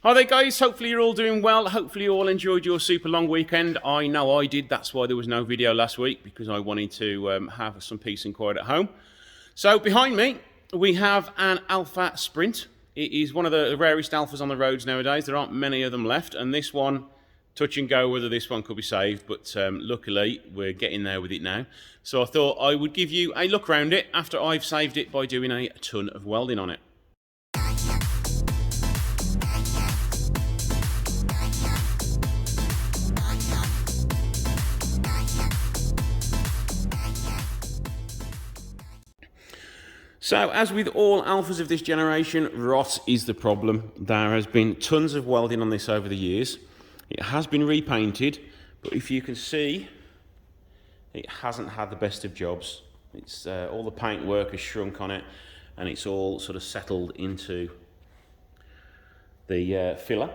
Hi there guys, hopefully you're all doing well. Hopefully you all enjoyed your super long weekend. I know I did, that's why there was no video last week, because I wanted to have some peace and quiet at home. So behind me we have an Alfa Sprint. It is one of the rarest Alfas on the roads nowadays. There aren't many of them left, and this one, touch and go whether this one could be saved, but luckily we're getting there with it now. So I thought I would give you a look around it after I've saved it by doing a ton of welding on it. So, as with all Alfas of this generation, rot is the problem. There has been tons of welding on this over the years. It has been repainted, but if you can see, it hasn't had the best of jobs. It's all the paintwork has shrunk on it, and it's all sort of settled into the filler.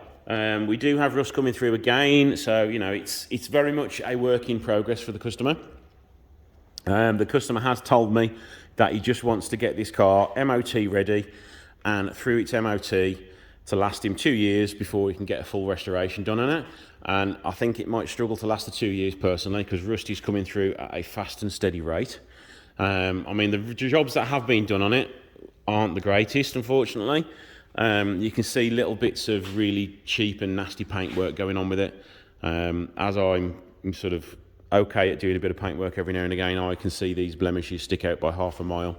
We do have rust coming through again, so you know it's very much a work in progress for the customer. The customer has told me that he just wants to get this car MOT ready and through its MOT to last him 2 years before he can get a full restoration done on it. And I think it might struggle to last the 2 years personally, because rust is coming through at a fast and steady rate. I mean, the jobs that have been done on it aren't the greatest, unfortunately. You can see little bits of really cheap and nasty paintwork going on with it. As I'm sort of okay at doing a bit of paintwork every now and again, I can see these blemishes stick out by half a mile,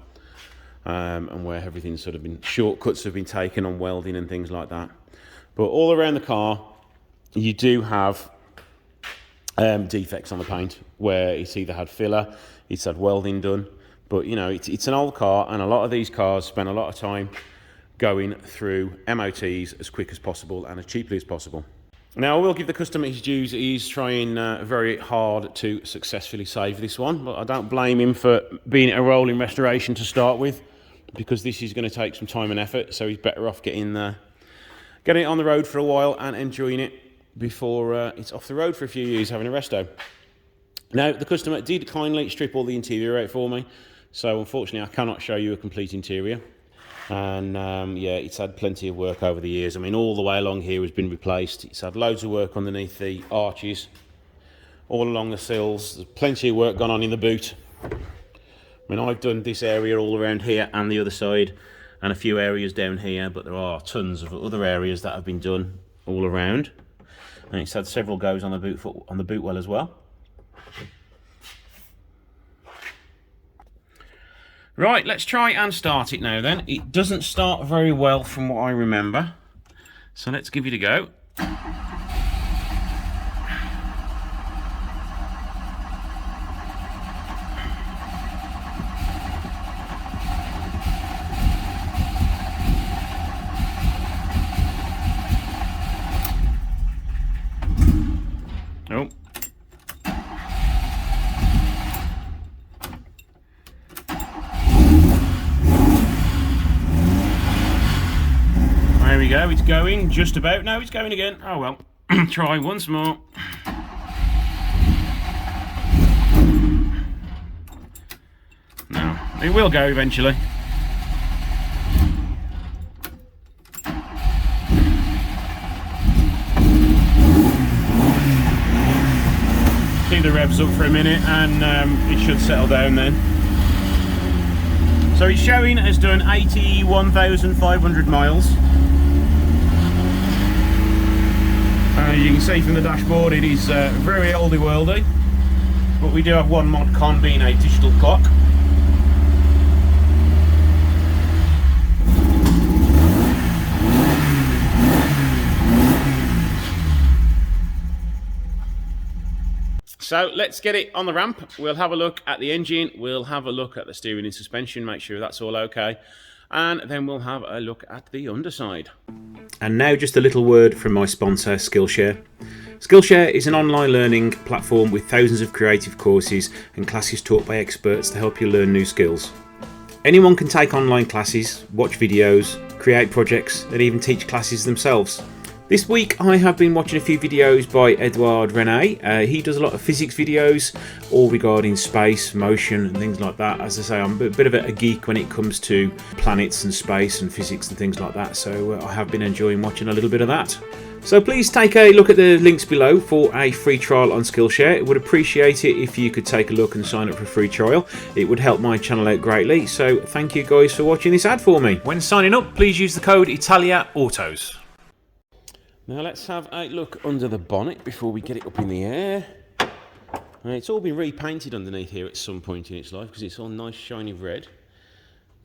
and where everything's sort of been, shortcuts have been taken on welding and things like that. But all around the car you do have defects on the paint, where it's either had filler, it's had welding done. But you know, it's an old car, and a lot of these cars spend a lot of time going through MOTs as quick as possible and as cheaply as possible. Now, I will give the customer his dues. He's trying very hard to successfully save this one, but I don't blame him for being a rolling restoration to start with, because this is going to take some time and effort, so he's better off getting it on the road for a while and enjoying it before it's off the road for a few years having a resto. Now, the customer did kindly strip all the interior out for me, so unfortunately I cannot show you a complete interior. And yeah, it's had plenty of work over the years. I mean, all the way along here has been replaced. It's had loads of work underneath the arches, all along the sills. There's plenty of work gone on in the boot. I mean, I've done this area all around here and the other side, and a few areas down here, but there are tons of other areas that have been done all around. And it's had several goes on the boot well as well. Right, let's try and start it now then. It doesn't start very well from what I remember, so let's give it a go. Oh. There we go, it's going just about. No, it's going again. Oh well, try once more. No, it will go eventually. Keep the revs up for a minute and it should settle down then. So it's showing it has done 81,500 miles. You can see from the dashboard it is very oldie worldy, but we do have one mod con being a digital clock. So let's get it on the ramp. We'll have a look at the engine, we'll have a look at the steering and suspension, make sure that's all okay, and then we'll have a look at the underside. And now just a little word from my sponsor, Skillshare. Skillshare is an online learning platform with thousands of creative courses and classes taught by experts to help you learn new skills. Anyone can take online classes, watch videos, create projects, and even teach classes themselves. This week I have been watching a few videos by Edouard Rene. He does a lot of physics videos, all regarding space, motion and things like that. As I say, I'm a bit of a geek when it comes to planets and space and physics and things like that, so I have been enjoying watching a little bit of that. So please take a look at the links below for a free trial on Skillshare. I would appreciate it if you could take a look and sign up for a free trial. It would help my channel out greatly, so thank you guys for watching this ad for me. When signing up, please use the code Italia Autos. Now let's have a look under the bonnet before we get it up in the air. It's all been repainted underneath here at some point in its life because it's all nice shiny red.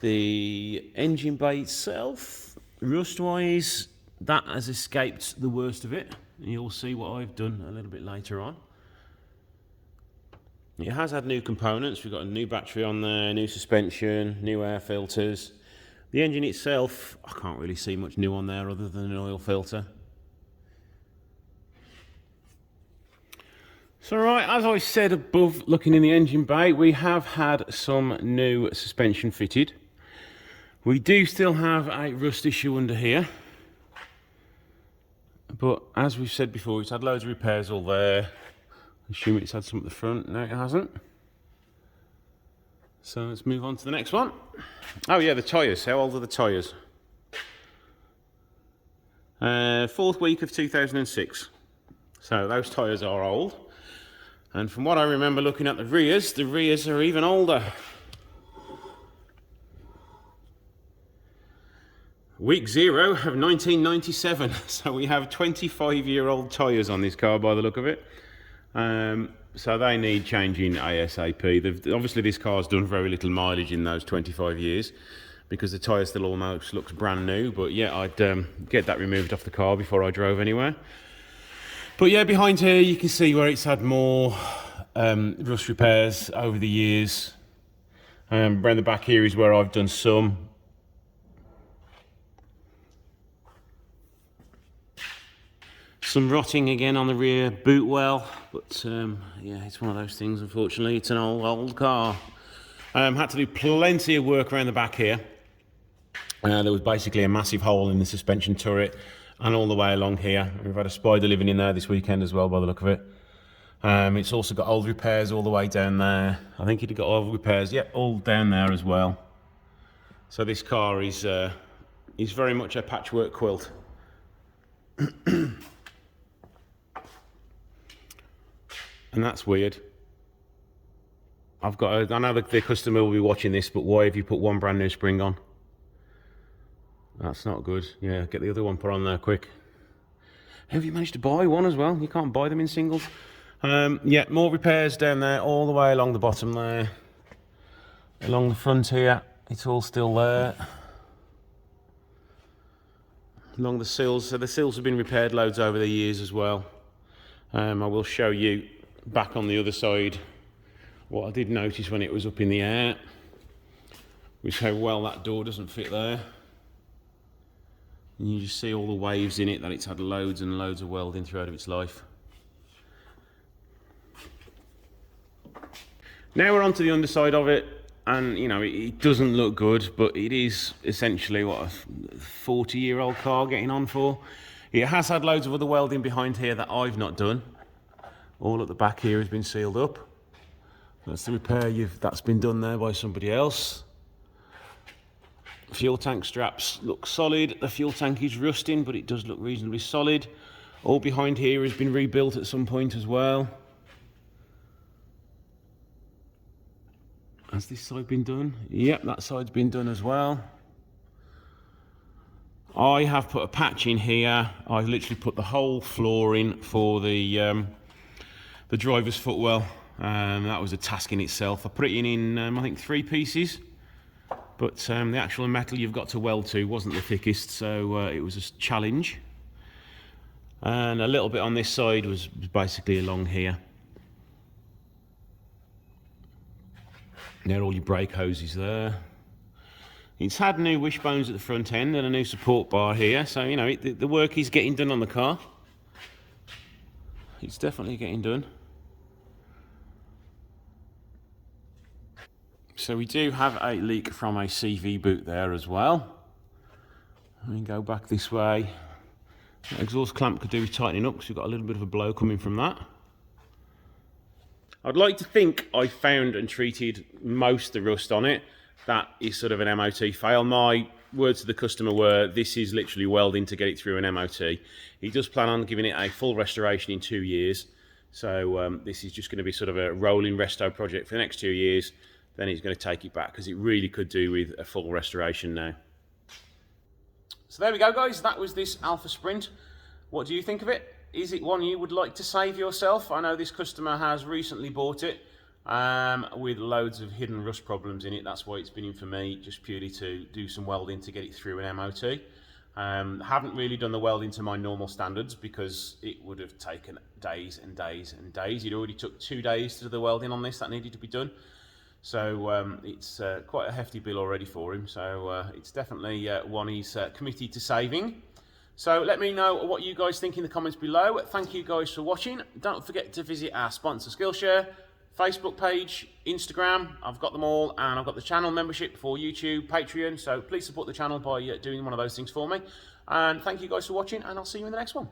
The engine bay itself, rust-wise, that has escaped the worst of it. You'll see what I've done a little bit later on. It has had new components. We've got a new battery on there, new suspension, new air filters. The engine itself, I can't really see much new on there other than an oil filter. So right, as I said above, looking in the engine bay, we have had some new suspension fitted. We do still have a rust issue under here. But as we've said before, it's had loads of repairs all there. I assume it's had some at the front. No, it hasn't. So let's move on to the next one. Oh yeah, the tyres. How old are the tyres? 4th week of 2006. So those tyres are old. And from what I remember looking at the rears are even older. Week 0 of 1997. So we have 25-year-old tyres on this car by the look of it. So they need changing ASAP. Obviously this car's done very little mileage in those 25 years because the tyre still almost looks brand new. But yeah, I'd get that removed off the car before I drove anywhere. But yeah, behind here you can see where it's had more rust repairs over the years. Around the back here is where I've done some. Some rotting again on the rear boot well, but yeah, it's one of those things, unfortunately. It's an old car. Had to do plenty of work around the back here. There was basically a massive hole in the suspension turret and all the way along here. We've had a spider living in there this weekend as well by the look of it. It's also got old repairs all the way down there. I think it got old repairs, yeah, all down there as well. So this car is very much a patchwork quilt. And that's weird. I know that the customer will be watching this, but why have you put one brand new spring on? That's not good. Yeah, get the other one put on there quick. Have you managed to buy one as well? You can't buy them in singles. Yeah, more repairs down there, all the way along the bottom there. Along the front here, it's all still there. Along the sills, so the sills have been repaired loads over the years as well. I will show you back on the other side what I did notice when it was up in the air was how well that door doesn't fit there. And you just see all the waves in it, that it's had loads and loads of welding throughout its life. Now we're on to the underside of it, and you know, it doesn't look good, but it is essentially what a 40-year-old car getting on for. It has had loads of other welding behind here that I've not done. All at the back here has been sealed up. That's the repair that's been done there by somebody else. Fuel tank straps look solid. The fuel tank is rusting, but it does look reasonably solid. All behind here has been rebuilt at some point as well. Has this side been done? Yep, that side's been done as well. I have put a patch in here. I've literally put the whole floor in for the driver's footwell. That was a task in itself. I put it in I think 3 pieces, but the actual metal you've got to weld to wasn't the thickest, so it was a challenge. And a little bit on this side was basically along here. There are all your brake hoses there. It's had new wishbones at the front end and a new support bar here, so you know the work is getting done on the car. It's definitely getting done. So we do have a leak from a CV boot there as well. We can go back this way. Exhaust clamp could do with tightening up because we've got a little bit of a blow coming from that. I'd like to think I found and treated most of the rust on it. That is sort of an MOT fail. My words to the customer were, this is literally welding to get it through an MOT. He does plan on giving it a full restoration in 2 years. So this is just going to be sort of a rolling resto project for the next 2 years. Then he's going to take it back because it really could do with a full restoration now. So there we go, guys. That was this Alfa Sprint. What do you think of it? Is it one you would like to save yourself? I know this customer has recently bought it with loads of hidden rust problems in it. That's why it's been in for me, just purely to do some welding to get it through an MOT. Haven't really done the welding to my normal standards because it would have taken days and days and days. It already took 2 days to do the welding on this that needed to be done. So it's quite a hefty bill already for him. So it's definitely one he's committed to saving. So let me know what you guys think in the comments below. Thank you guys for watching. Don't forget to visit our sponsor Skillshare, Facebook page, Instagram. I've got them all, and I've got the channel membership for YouTube, Patreon. So please support the channel by doing one of those things for me. And thank you guys for watching, and I'll see you in the next one.